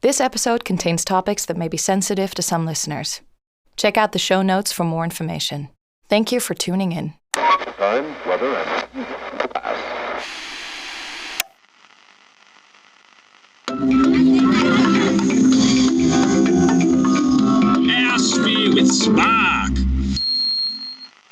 This episode contains topics that may be sensitive to some listeners. Check out the show notes for more information. Thank you for tuning in. Time, weather, and pass. Our Sphere with Spark.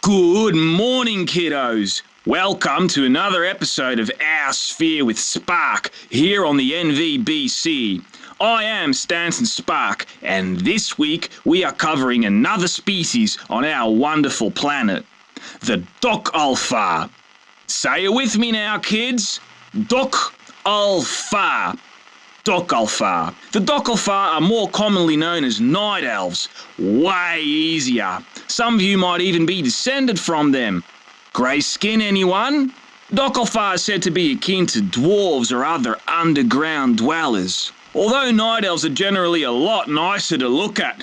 Good morning, kiddos. Welcome to another episode of Our Sphere with Spark here on the NVBC. I am Stanton Spark, and this week we are covering another species on our wonderful planet, the Dock-Ulfa. Say it with me now, kids. Dock-Ulfa. Dock-Ulfa. The Dock-Ulfa are more commonly known as night elves. Way easier. Some of you might even be descended from them. Grey skin, anyone? Dock-Ulfa are said to be akin to dwarves or other underground dwellers. Although night elves are generally a lot nicer to look at.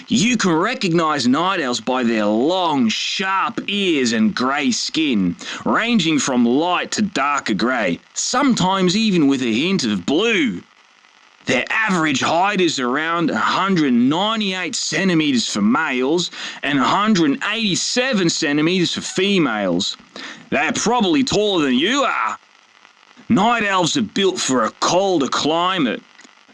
You can recognise night elves by their long, sharp ears and grey skin, ranging from light to darker grey, sometimes even with a hint of blue. Their average height is around 198 centimetres for males and 187 centimetres for females. They're probably taller than you are. Night elves are built for a colder climate.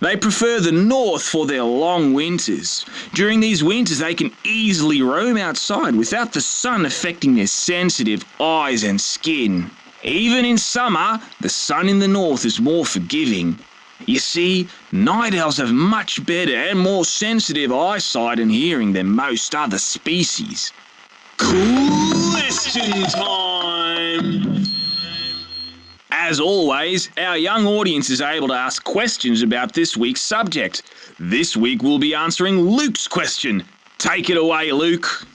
They prefer the north for their long winters. During these winters, they can easily roam outside without the sun affecting their sensitive eyes and skin. Even in summer, the sun in the north is more forgiving. You see, night elves have much better and more sensitive eyesight and hearing than most other species. Question time! As always, our young audience is able to ask questions about this week's subject. This week we'll be answering Luke's question. Take it away, Luke.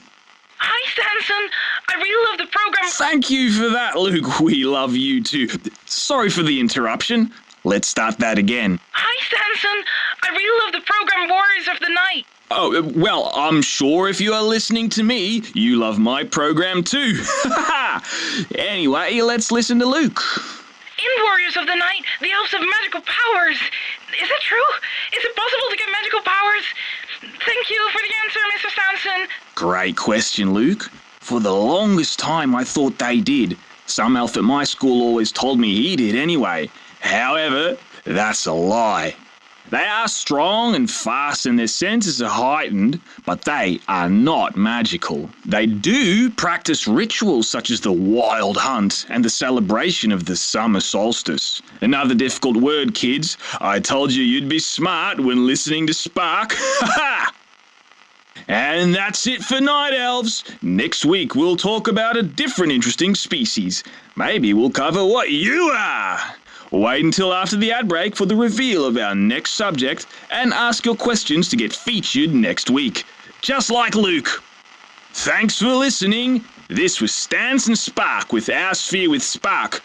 Hi, Stanson. I really love the program. Thank you for that, Luke. We love you too. Sorry for the interruption. Let's start that again. Hi, Stanson. I really love the program Warriors of the Night. Oh, well, I'm sure if you are listening to me, you love my program too. Anyway, let's listen to Luke. In Warriors of the Night, the elves have magical powers. Is that true? Is it possible to get magical powers? Thank you for the answer, Mr. Stanson. Great question, Luke. For the longest time, I thought they did. Some elf at my school always told me he did anyway. However, that's a lie. They are strong and fast and their senses are heightened, but they are not magical. They do practice rituals such as the wild hunt and the celebration of the summer solstice. Another difficult word, kids. I told you you'd be smart when listening to Spark. And that's it for night elves. Next week we'll talk about a different interesting species. Maybe we'll cover what you are. Wait until after the ad break for the reveal of our next subject and ask your questions to get featured next week. Just like Luke. Thanks for listening. This was Stanson Spark with Our Sphere with Spark.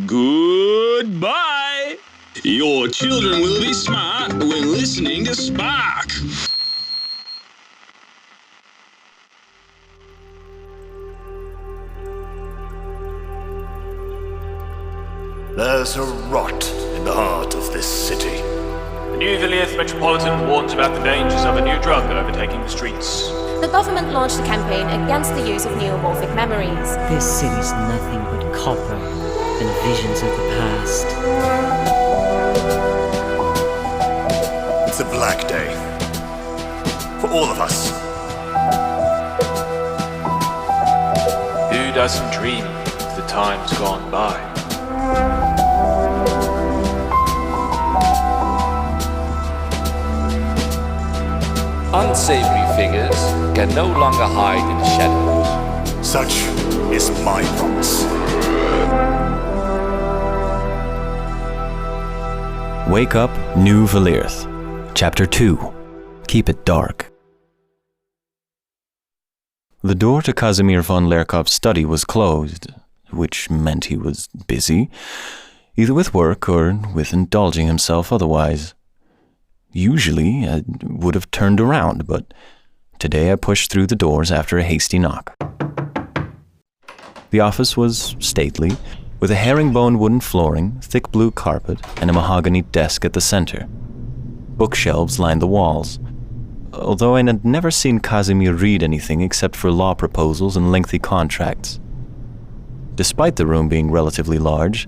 Goodbye. Your children will be smart when listening to Spark. There's a rot in the heart of this city. The new Vilirth Metropolitan warns about the dangers of a new drug overtaking the streets. The government launched a campaign against the use of neomorphic memories. This city's nothing but copper and visions of the past. It's a black day. For all of us. Who doesn't dream of the times gone by? Unsavory figures can no longer hide in the shadows. Such is my promise. Wake Up, New Vilirth. Chapter 2. Keep it dark. The door to Kazimir von Leirkov's study was closed, which meant he was busy, either with work or with indulging himself otherwise. Usually, I would have turned around, but today I pushed through the doors after a hasty knock. The office was stately, with a herringbone wooden flooring, thick blue carpet, and a mahogany desk at the center. Bookshelves lined the walls, although I had never seen Kazimir read anything except for law proposals and lengthy contracts. Despite the room being relatively large,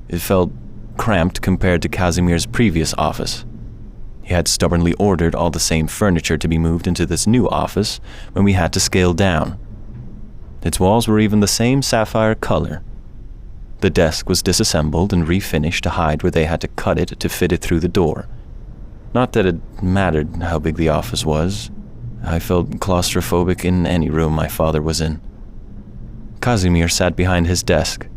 it felt cramped compared to Kazimir's previous office. He had stubbornly ordered all the same furniture to be moved into this new office when we had to scale down. Its walls were even the same sapphire color. The desk was disassembled and refinished to hide where they had to cut it to fit it through the door. Not that it mattered how big the office was. I felt claustrophobic in any room my father was in. Kazimir sat behind his desk.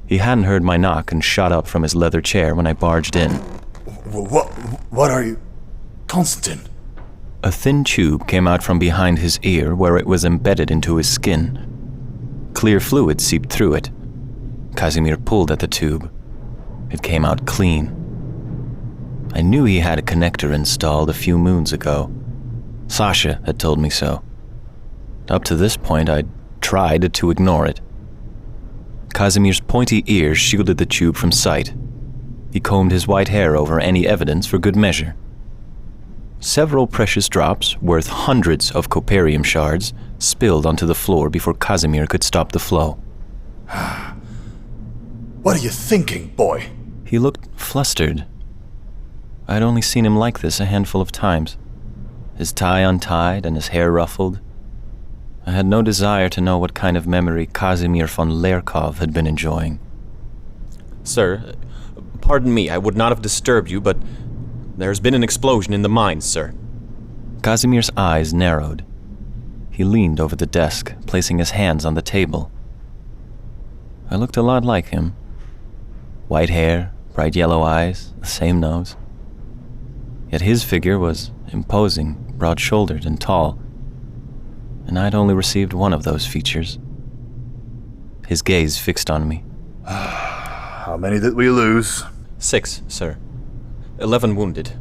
He hadn't heard my knock and shot up from his leather chair when I barged in. What are you... Konstantin? A thin tube came out from behind his ear where it was embedded into his skin. Clear fluid seeped through it. Kazimir pulled at the tube. It came out clean. I knew he had a connector installed a few moons ago. Sasha had told me so. Up to this point, I'd tried to ignore it. Kazimir's pointy ears shielded the tube from sight. He combed his white hair over any evidence for good measure. Several precious drops, worth hundreds of coparium shards, spilled onto the floor before Kazimir could stop the flow. What are you thinking, boy? He looked flustered. I'd only seen him like this a handful of times. His tie untied and his hair ruffled. I had no desire to know what kind of memory Kazimir von Leirkov had been enjoying. Sir, pardon me, I would not have disturbed you, but there's been an explosion in the mines, sir. Kazimir's eyes narrowed. He leaned over the desk, placing his hands on the table. I looked a lot like him. White hair, bright yellow eyes, the same nose. Yet his figure was imposing, broad-shouldered and tall, and I'd only received one of those features. His gaze fixed on me. How many did we lose? 6, sir. 11 wounded.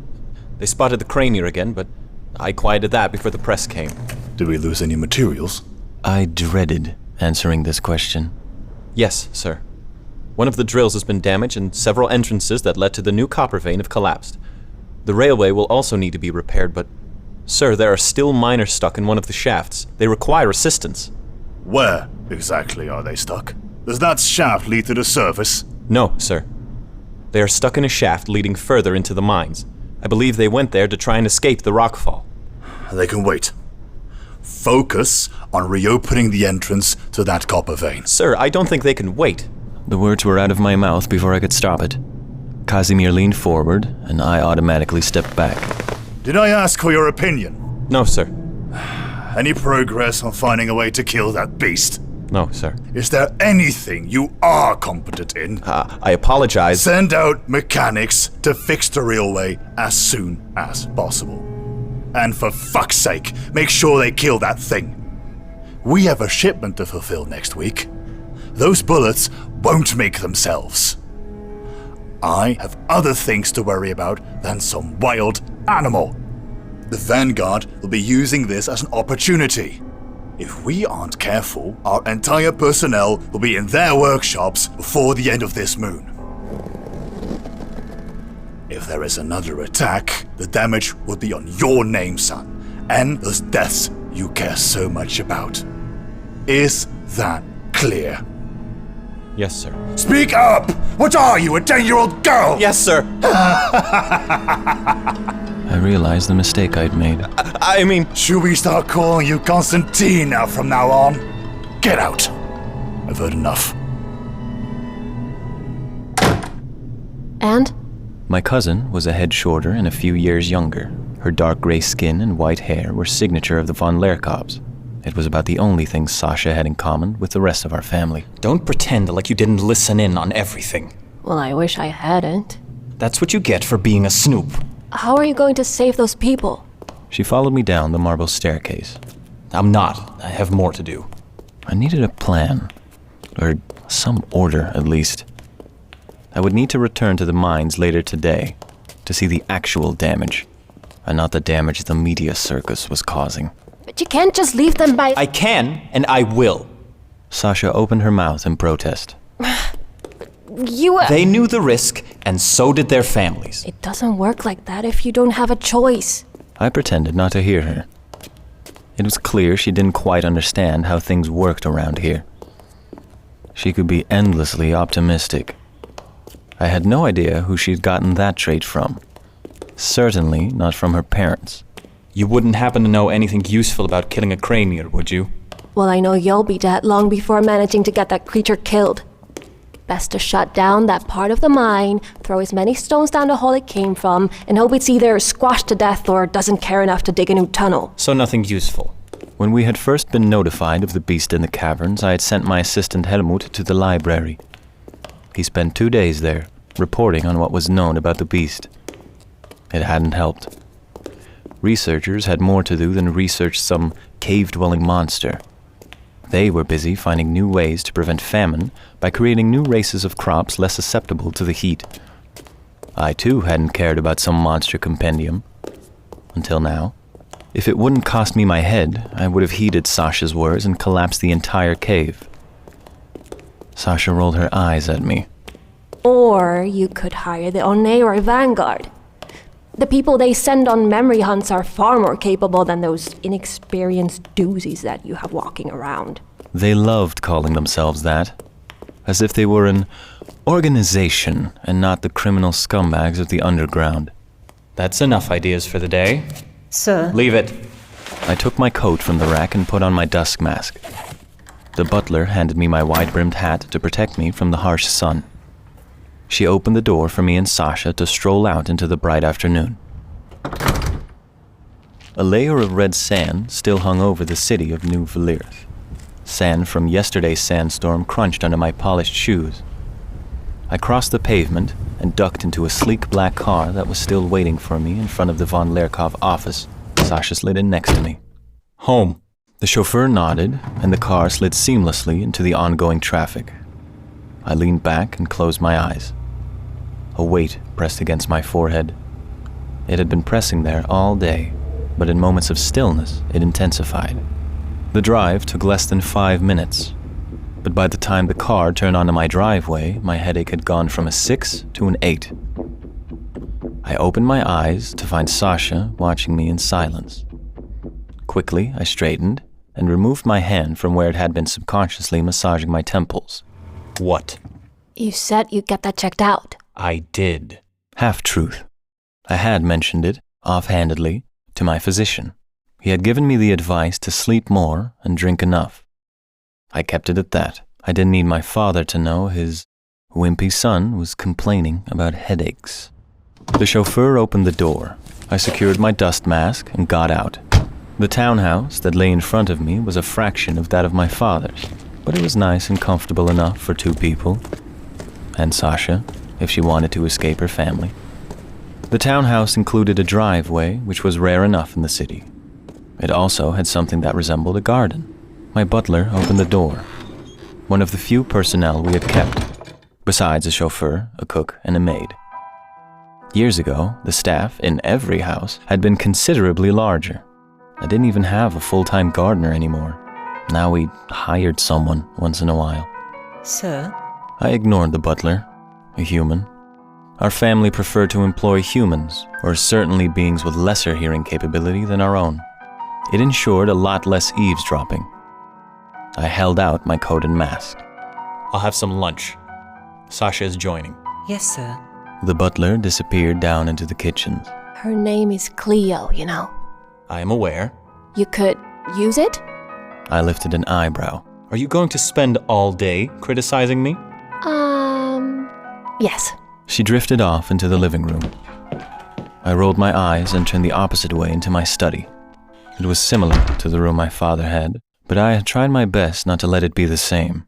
They spotted the cranier again, but I quieted that before the press came. Did we lose any materials? I dreaded answering this question. Yes, sir. One of the drills has been damaged and several entrances that led to the new copper vein have collapsed. The railway will also need to be repaired, but... Sir, there are still miners stuck in one of the shafts. They require assistance. Where exactly are they stuck? Does that shaft lead to the surface? No, sir. They are stuck in a shaft leading further into the mines. I believe they went there to try and escape the rockfall. They can wait. Focus on reopening the entrance to that copper vein. Sir, I don't think they can wait. The words were out of my mouth before I could stop it. Kazimir leaned forward, and I automatically stepped back. Did I ask for your opinion? No, sir. Any progress on finding a way to kill that beast? No, sir. Is there anything you are competent in? I apologize. Send out mechanics to fix the railway as soon as possible. And for fuck's sake, make sure they kill that thing. We have a shipment to fulfill next week. Those bullets won't make themselves. I have other things to worry about than some wild animal. The Vanguard will be using this as an opportunity. If we aren't careful, our entire personnel will be in their workshops before the end of this moon. If there is another attack, the damage will be on your name, son, and those deaths you care so much about. Is that clear? Yes, sir. Speak up! What are you, a 10-year-old girl? Yes, sir. I realized the mistake I'd made. I mean... Should we start calling you Konstantin now from now on? Get out. I've heard enough. And? My cousin was a head shorter and a few years younger. Her dark gray skin and white hair were signature of the von Leirkovs. It was about the only thing Sasha had in common with the rest of our family. Don't pretend like you didn't listen in on everything. Well, I wish I hadn't. That's what you get for being a snoop. How are you going to save those people? She followed me down the marble staircase. I'm not. I have more to do. I needed a plan. Or some order, at least. I would need to return to the mines later today to see the actual damage, and not the damage the media circus was causing. But you can't just leave them by... I can, and I will. Sasha opened her mouth in protest. They knew the risk, and so did their families. It doesn't work like that if you don't have a choice. I pretended not to hear her. It was clear she didn't quite understand how things worked around here. She could be endlessly optimistic. I had no idea who she'd gotten that trait from. Certainly not from her parents. You wouldn't happen to know anything useful about killing a cranier, would you? Well, I know you'll be dead long before managing to get that creature killed. Best to shut down that part of the mine, throw as many stones down the hole it came from, and hope it's either squashed to death or doesn't care enough to dig a new tunnel. So nothing useful. When we had first been notified of the beast in the caverns, I had sent my assistant Helmut to the library. He spent 2 days there, reporting on what was known about the beast. It hadn't helped. Researchers had more to do than research some cave-dwelling monster. They were busy finding new ways to prevent famine by creating new races of crops less susceptible to the heat. I too hadn't cared about some monster compendium. Until now. If it wouldn't cost me my head, I would have heeded Sasha's words and collapsed the entire cave. Sasha rolled her eyes at me. Or you could hire the Oneir Vanguard. The people they send on memory hunts are far more capable than those inexperienced doozies that you have walking around. They loved calling themselves that, as if they were an organization and not the criminal scumbags of the underground. That's enough ideas for the day. Sir? Leave it. I took my coat from the rack and put on my dusk mask. The butler handed me my wide-brimmed hat to protect me from the harsh sun. She opened the door for me and Sasha to stroll out into the bright afternoon. A layer of red sand still hung over the city of New Vilirth. Sand from yesterday's sandstorm crunched under my polished shoes. I crossed the pavement and ducked into a sleek black car that was still waiting for me in front of the von Leirkov office. Sasha slid in next to me. Home. The chauffeur nodded, and the car slid seamlessly into the ongoing traffic. I leaned back and closed my eyes. A weight pressed against my forehead. It had been pressing there all day, but in moments of stillness, it intensified. The drive took less than 5 minutes, but by the time the car turned onto my driveway, my headache had gone from a 6 to an 8. I opened my eyes to find Sasha watching me in silence. Quickly, I straightened and removed my hand from where it had been subconsciously massaging my temples. What? You said you'd get that checked out. I did. Half-truth. I had mentioned it, offhandedly, to my physician. He had given me the advice to sleep more and drink enough. I kept it at that. I didn't need my father to know his wimpy son was complaining about headaches. The chauffeur opened the door. I secured my dust mask and got out. The townhouse that lay in front of me was a fraction of that of my father's, but it was nice and comfortable enough for 2 people. And Sasha, if she wanted to escape her family. The townhouse included a driveway, which was rare enough in the city. It also had something that resembled a garden. My butler opened the door. One of the few personnel we had kept, besides a chauffeur, a cook, and a maid. Years ago, the staff in every house had been considerably larger. I didn't even have a full-time gardener anymore. Now we hired someone once in a while. Sir? I ignored the butler, a human. Our family preferred to employ humans, or certainly beings with lesser hearing capability than our own. It ensured a lot less eavesdropping. I held out my coat and mask. I'll have some lunch. Sasha is joining. Yes, sir. The butler disappeared down into the kitchens. Her name is Cleo, you know. I am aware. You could use it? I lifted an eyebrow. Are you going to spend all day criticizing me? Yes. She drifted off into the living room. I rolled my eyes and turned the opposite way into my study. It was similar to the room my father had, but I had tried my best not to let it be the same.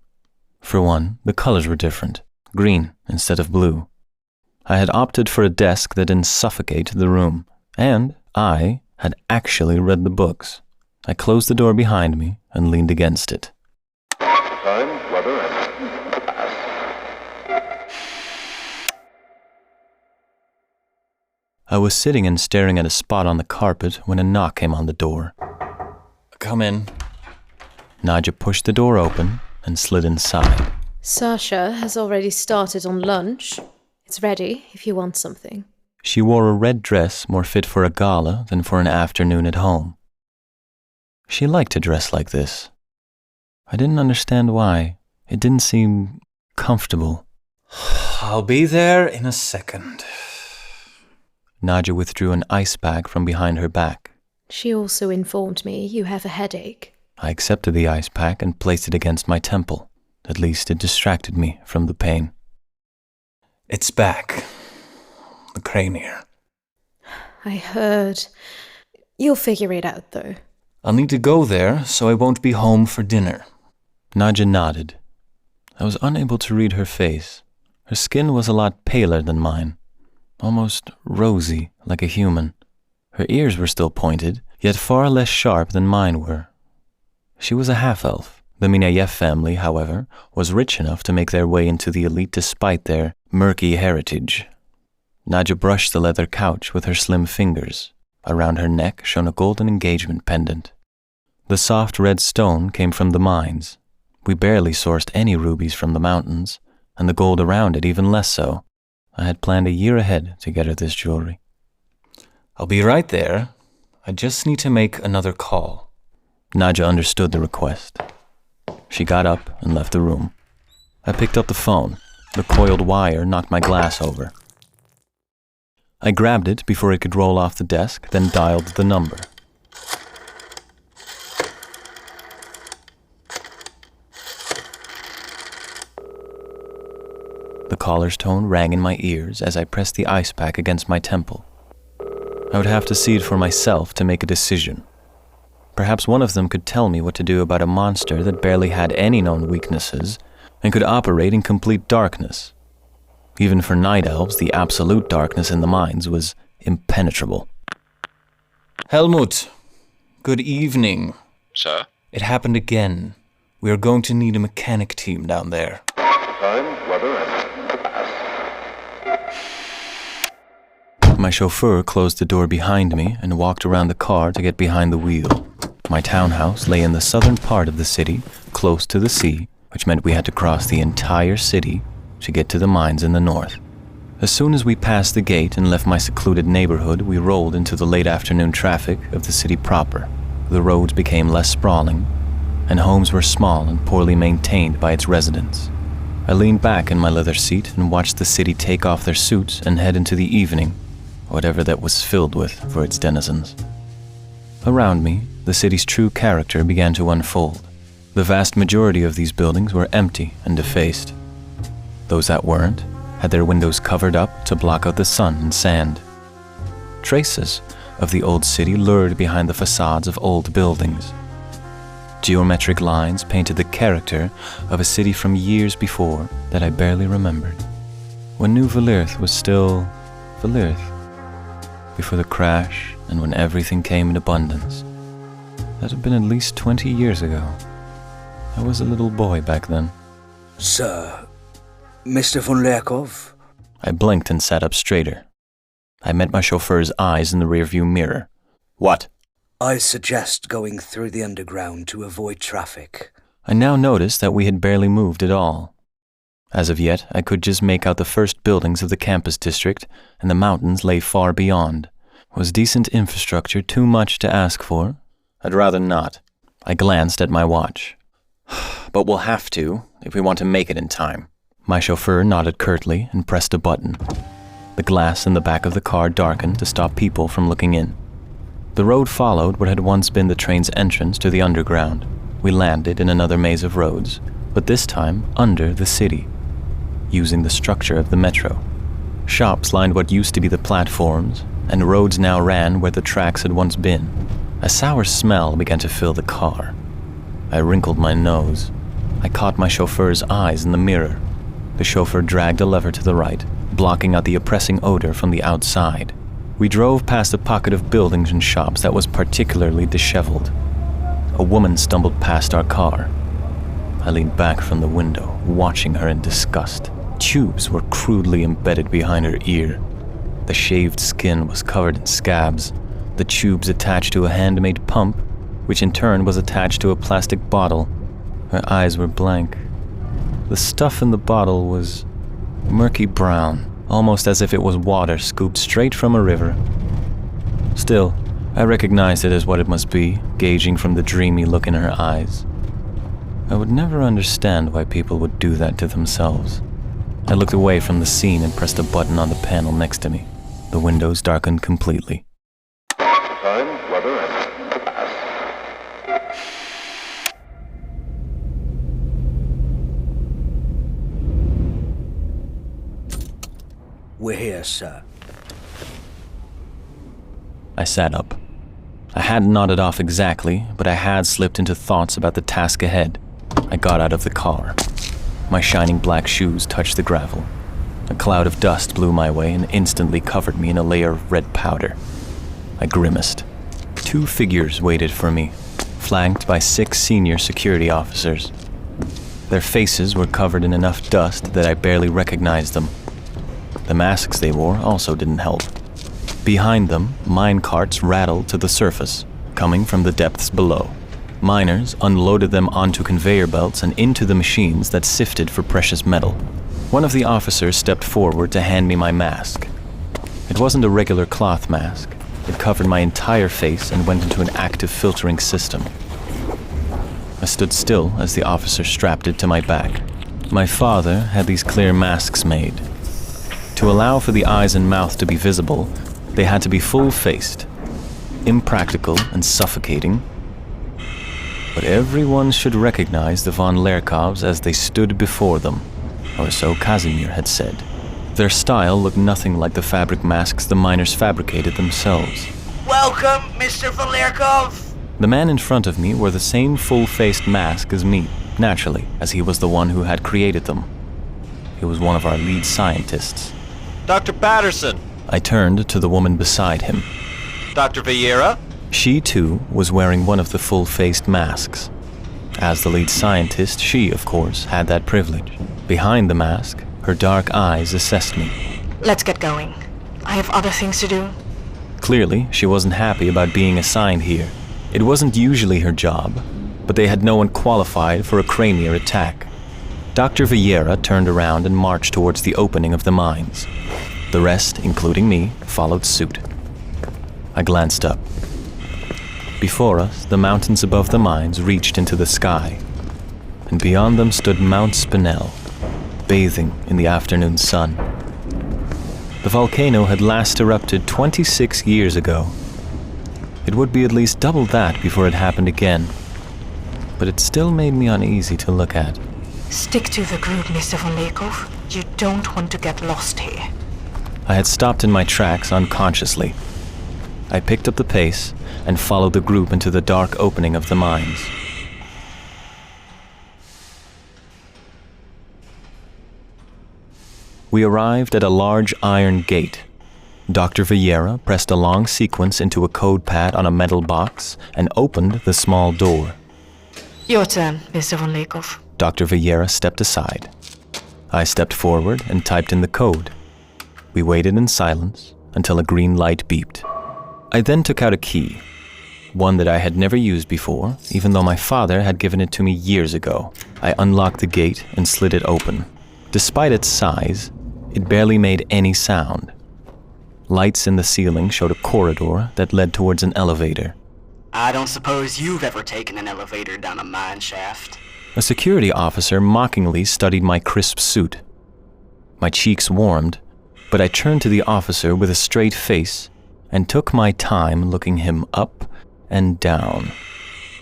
For one, the colors were different, green instead of blue. I had opted for a desk that didn't suffocate the room, and I had actually read the books. I closed the door behind me and leaned against it. Time, weather, and pass. I was sitting and staring at a spot on the carpet when a knock came on the door. Come in. Nadya pushed the door open and slid inside. Sasha has already started on lunch. It's ready if you want something. She wore a red dress more fit for a gala than for an afternoon at home. She liked to dress like this. I didn't understand why. It didn't seem comfortable. I'll be there in a second. Nadya withdrew an ice pack from behind her back. She also informed me you have a headache. I accepted the ice pack and placed it against my temple. At least it distracted me from the pain. It's back. The cranier. I heard. You'll figure it out, though. I'll need to go there, so I won't be home for dinner. Nadya nodded. I was unable to read her face. Her skin was a lot paler than mine, almost rosy, like a human. Her ears were still pointed, yet far less sharp than mine were. She was a half-elf. The Minayev family, however, was rich enough to make their way into the elite despite their murky heritage. Nadya brushed the leather couch with her slim fingers. Around her neck shone a golden engagement pendant. The soft red stone came from the mines. We barely sourced any rubies from the mountains, and the gold around it even less so. I had planned a year ahead to get her this jewelry. I'll be right there. I just need to make another call. Nadya understood the request. She got up and left the room. I picked up the phone. The coiled wire knocked my glass over. I grabbed it before it could roll off the desk, then dialed the number. The caller's tone rang in my ears as I pressed the ice pack against my temple. I would have to see it for myself to make a decision. Perhaps one of them could tell me what to do about a monster that barely had any known weaknesses and could operate in complete darkness. Even for night elves, the absolute darkness in the mines was impenetrable. Helmut, good evening. Sir? It happened again. We are going to need a mechanic team down there. Time, weather, and pass. My chauffeur closed the door behind me and walked around the car to get behind the wheel. My townhouse lay in the southern part of the city, close to the sea, which meant we had to cross the entire city to get to the mines in the north. As soon as we passed the gate and left my secluded neighborhood, we rolled into the late afternoon traffic of the city proper. The roads became less sprawling, and homes were small and poorly maintained by its residents. I leaned back in my leather seat and watched the city take off their suits and head into the evening, whatever that was filled with for its denizens. Around me, the city's true character began to unfold. The vast majority of these buildings were empty and defaced. Those that weren't had their windows covered up to block out the sun and sand. Traces of the old city lured behind the facades of old buildings. Geometric lines painted the character of a city from years before that I barely remembered. When New Vilirth was still Vilirth, before the crash and when everything came in abundance. That had been at least 20 years ago. I was a little boy back then. Sir, Mr. von Leirkov? I blinked and sat up straighter. I met my chauffeur's eyes in the rearview mirror. What? I suggest going through the underground to avoid traffic. I now noticed that we had barely moved at all. As of yet, I could just make out the first buildings of the campus district, and the mountains lay far beyond. Was decent infrastructure too much to ask for? I'd rather not. I glanced at my watch. But we'll have to, if we want to make it in time. My chauffeur nodded curtly and pressed a button. The glass in the back of the car darkened to stop people from looking in. The road followed what had once been the train's entrance to the underground. We landed in another maze of roads, but this time under the city, using the structure of the metro. Shops lined what used to be the platforms, and roads now ran where the tracks had once been. A sour smell began to fill the car. I wrinkled my nose. I caught my chauffeur's eyes in the mirror. The chauffeur dragged a lever to the right, blocking out the oppressing odor from the outside. We drove past a pocket of buildings and shops that was particularly disheveled. A woman stumbled past our car. I leaned back from the window, watching her in disgust. Tubes were crudely embedded behind her ear. The shaved skin was covered in scabs. The tubes attached to a handmade pump, which in turn was attached to a plastic bottle. Her eyes were blank. The stuff in the bottle was murky brown, almost as if it was water scooped straight from a river. Still, I recognized it as what it must be, gauging from the dreamy look in her eyes. I would never understand why people would do that to themselves. I looked away from the scene and pressed a button on the panel next to me. The windows darkened completely. Time, weather, and the past. We're here, sir. I sat up. I hadn't nodded off exactly, but I had slipped into thoughts about the task ahead. I got out of the car. My shining black shoes touched the gravel. A cloud of dust blew my way and instantly covered me in a layer of red powder. I grimaced. 2 figures waited for me, flanked by 6 senior security officers. Their faces were covered in enough dust that I barely recognized them. The masks they wore also didn't help. Behind them, mine carts rattled to the surface, coming from the depths below. Miners unloaded them onto conveyor belts and into the machines that sifted for precious metal. One of the officers stepped forward to hand me my mask. It wasn't a regular cloth mask. It covered my entire face and went into an active filtering system. I stood still as the officer strapped it to my back. My father had these clear masks made. To allow for the eyes and mouth to be visible, they had to be full-faced, impractical and suffocating. But everyone should recognize the von Leirkovs as they stood before them, or so Kazimir had said. Their style looked nothing like the fabric masks the miners fabricated themselves. Welcome, Mr. von Leirkov! The man in front of me wore the same full-faced mask as me, naturally, as he was the one who had created them. He was one of our lead scientists. Dr. Patterson! I turned to the woman beside him. Dr. Vieira? She, too, was wearing one of the full-faced masks. As the lead scientist, she, of course, had that privilege. Behind the mask, her dark eyes assessed me. Let's get going. I have other things to do. Clearly, she wasn't happy about being assigned here. It wasn't usually her job, but they had no one qualified for a cranier attack. Dr. Vieira turned around and marched towards the opening of the mines. The rest, including me, followed suit. I glanced up. Before us, the mountains above the mines reached into the sky, and beyond them stood Mount Spinell, bathing in the afternoon sun. The volcano had last erupted 26 years ago. It would be at least double that before it happened again, but it still made me uneasy to look at. Stick to the group, Mr. von Leirkov. You don't want to get lost here. I had stopped in my tracks unconsciously. I picked up the pace and followed the group into the dark opening of the mines. We arrived at a large iron gate. Dr. Vieira pressed a long sequence into a code pad on a metal box and opened the small door. Your turn, Mr. von Leirkov. Dr. Vieira stepped aside. I stepped forward and typed in the code. We waited in silence until a green light beeped. I then took out a key, one that I had never used before, even though my father had given it to me years ago. I unlocked the gate and slid it open. Despite its size, it barely made any sound. Lights in the ceiling showed a corridor that led towards an elevator. I don't suppose you've ever taken an elevator down a mine shaft. A security officer mockingly studied my crisp suit. My cheeks warmed, but I turned to the officer with a straight face and took my time looking him up and down.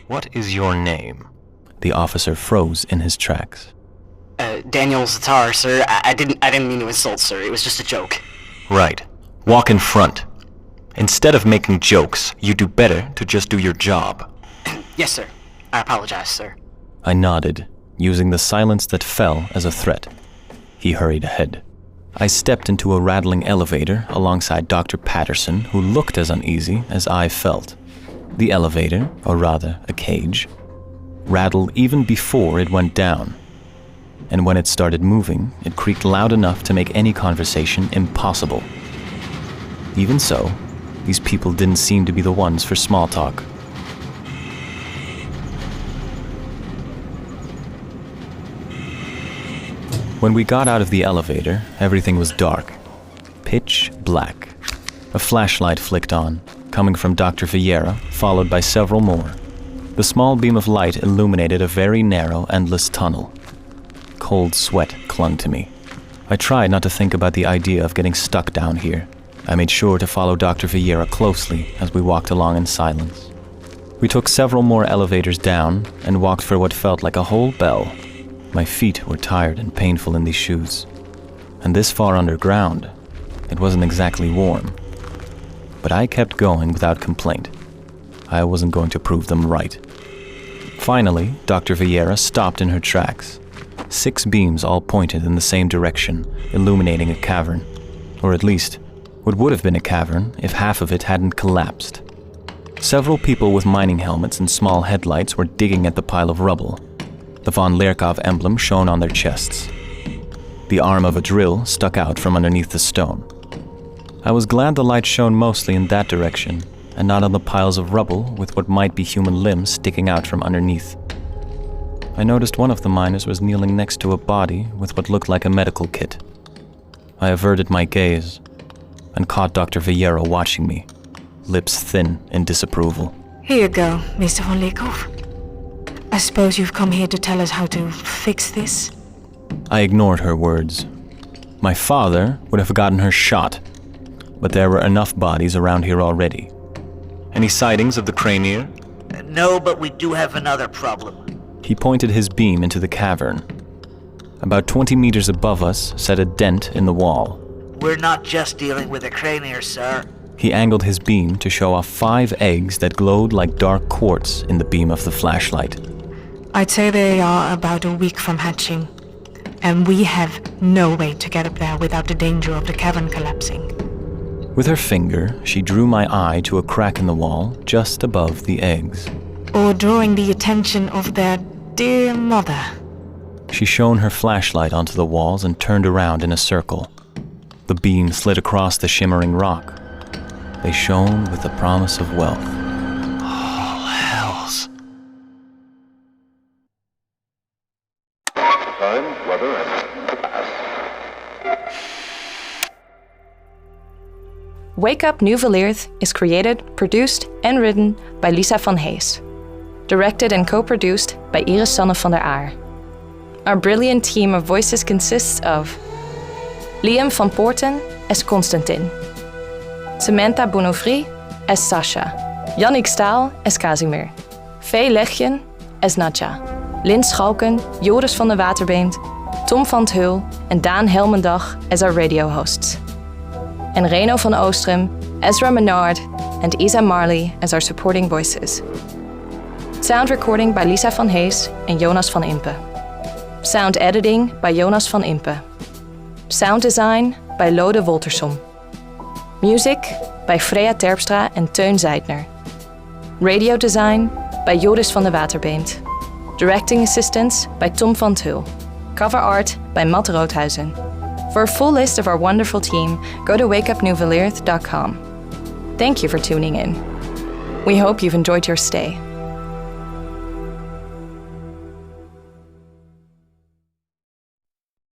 "What is your name?" The officer froze in his tracks. Daniel Zatar, sir. I didn't mean to insult, sir. It was just a joke. Right. Walk in front. Instead of making jokes, you do better to just do your job. Yes, sir. I apologize, sir. I nodded, using the silence that fell as a threat. He hurried ahead. I stepped into a rattling elevator alongside Dr. Patterson, who looked as uneasy as I felt. The elevator, or rather a cage, rattled even before it went down. And when it started moving, it creaked loud enough to make any conversation impossible. Even so, these people didn't seem to be the ones for small talk. When we got out of the elevator, everything was dark. Pitch black. A flashlight flicked on, coming from Dr. Vieira, followed by several more. The small beam of light illuminated a very narrow, endless tunnel. Cold sweat clung to me. I tried not to think about the idea of getting stuck down here. I made sure to follow Dr. Vieira closely as we walked along in silence. We took several more elevators down and walked for what felt like a whole bell. My feet were tired and painful in these shoes. And this far underground, it wasn't exactly warm. But I kept going without complaint. I wasn't going to prove them right. Finally, Dr. Vieira stopped in her tracks. 6 beams all pointed in the same direction, illuminating a cavern. Or at least, what would have been a cavern if half of it hadn't collapsed. Several people with mining helmets and small headlights were digging at the pile of rubble. The von Leirkov emblem shone on their chests. The arm of a drill stuck out from underneath the stone. I was glad the light shone mostly in that direction, and not on the piles of rubble with what might be human limbs sticking out from underneath. I noticed one of the miners was kneeling next to a body with what looked like a medical kit. I averted my gaze and caught Dr. Vieira watching me, lips thin in disapproval. Here you go, Mr. von Leirkov. I suppose you've come here to tell us how to fix this? I ignored her words. My father would have gotten her shot, but there were enough bodies around here already. Any sightings of the Cranier? No, but we do have another problem. He pointed his beam into the cavern. About 20 meters above us sat a dent in the wall. We're not just dealing with a Cranier, sir. He angled his beam to show off 5 eggs that glowed like dark quartz in the beam of the flashlight. I'd say they are about a week from hatching, and we have no way to get up there without the danger of the cavern collapsing. With her finger, she drew my eye to a crack in the wall just above the eggs. Or drawing the attention of their dear mother. She shone her flashlight onto the walls and turned around in a circle. The beam slid across the shimmering rock. They shone with the promise of wealth. All hells. Time, weather, and pass. Wake Up New Vilirth is created, produced and written by Lisa van Hees. Directed and co-produced by Iris-sanne van der Aar. Our brilliant team of voices consists of Liam van Poorten as Konstantin, Samantha Bonouvrie as Sasha, Yannick Staal as Kazimir, Fey Lehiane as Nadya, Lin Schalken, Joris van de Waterbeent, Tom van Hull and Daan Helmendach as our radio hosts, and Reno van Oostrum, Ezra Menard, and Isa Marley as our supporting voices. Sound recording by Lisa van Hees and Jonas van Impe. Sound editing by Jonas van Impe. Sound design by Lode Woltersom. Music by Freya Terpstra en Teun Zeidner. Radio design by Joris van de Waterbeent. Directing assistance by Tom van Hull. Cover art by Matt Roodhuizen. For a full list of our wonderful team, go to wakeupnewvilirth.com. Thank you for tuning in. We hope you've enjoyed your stay.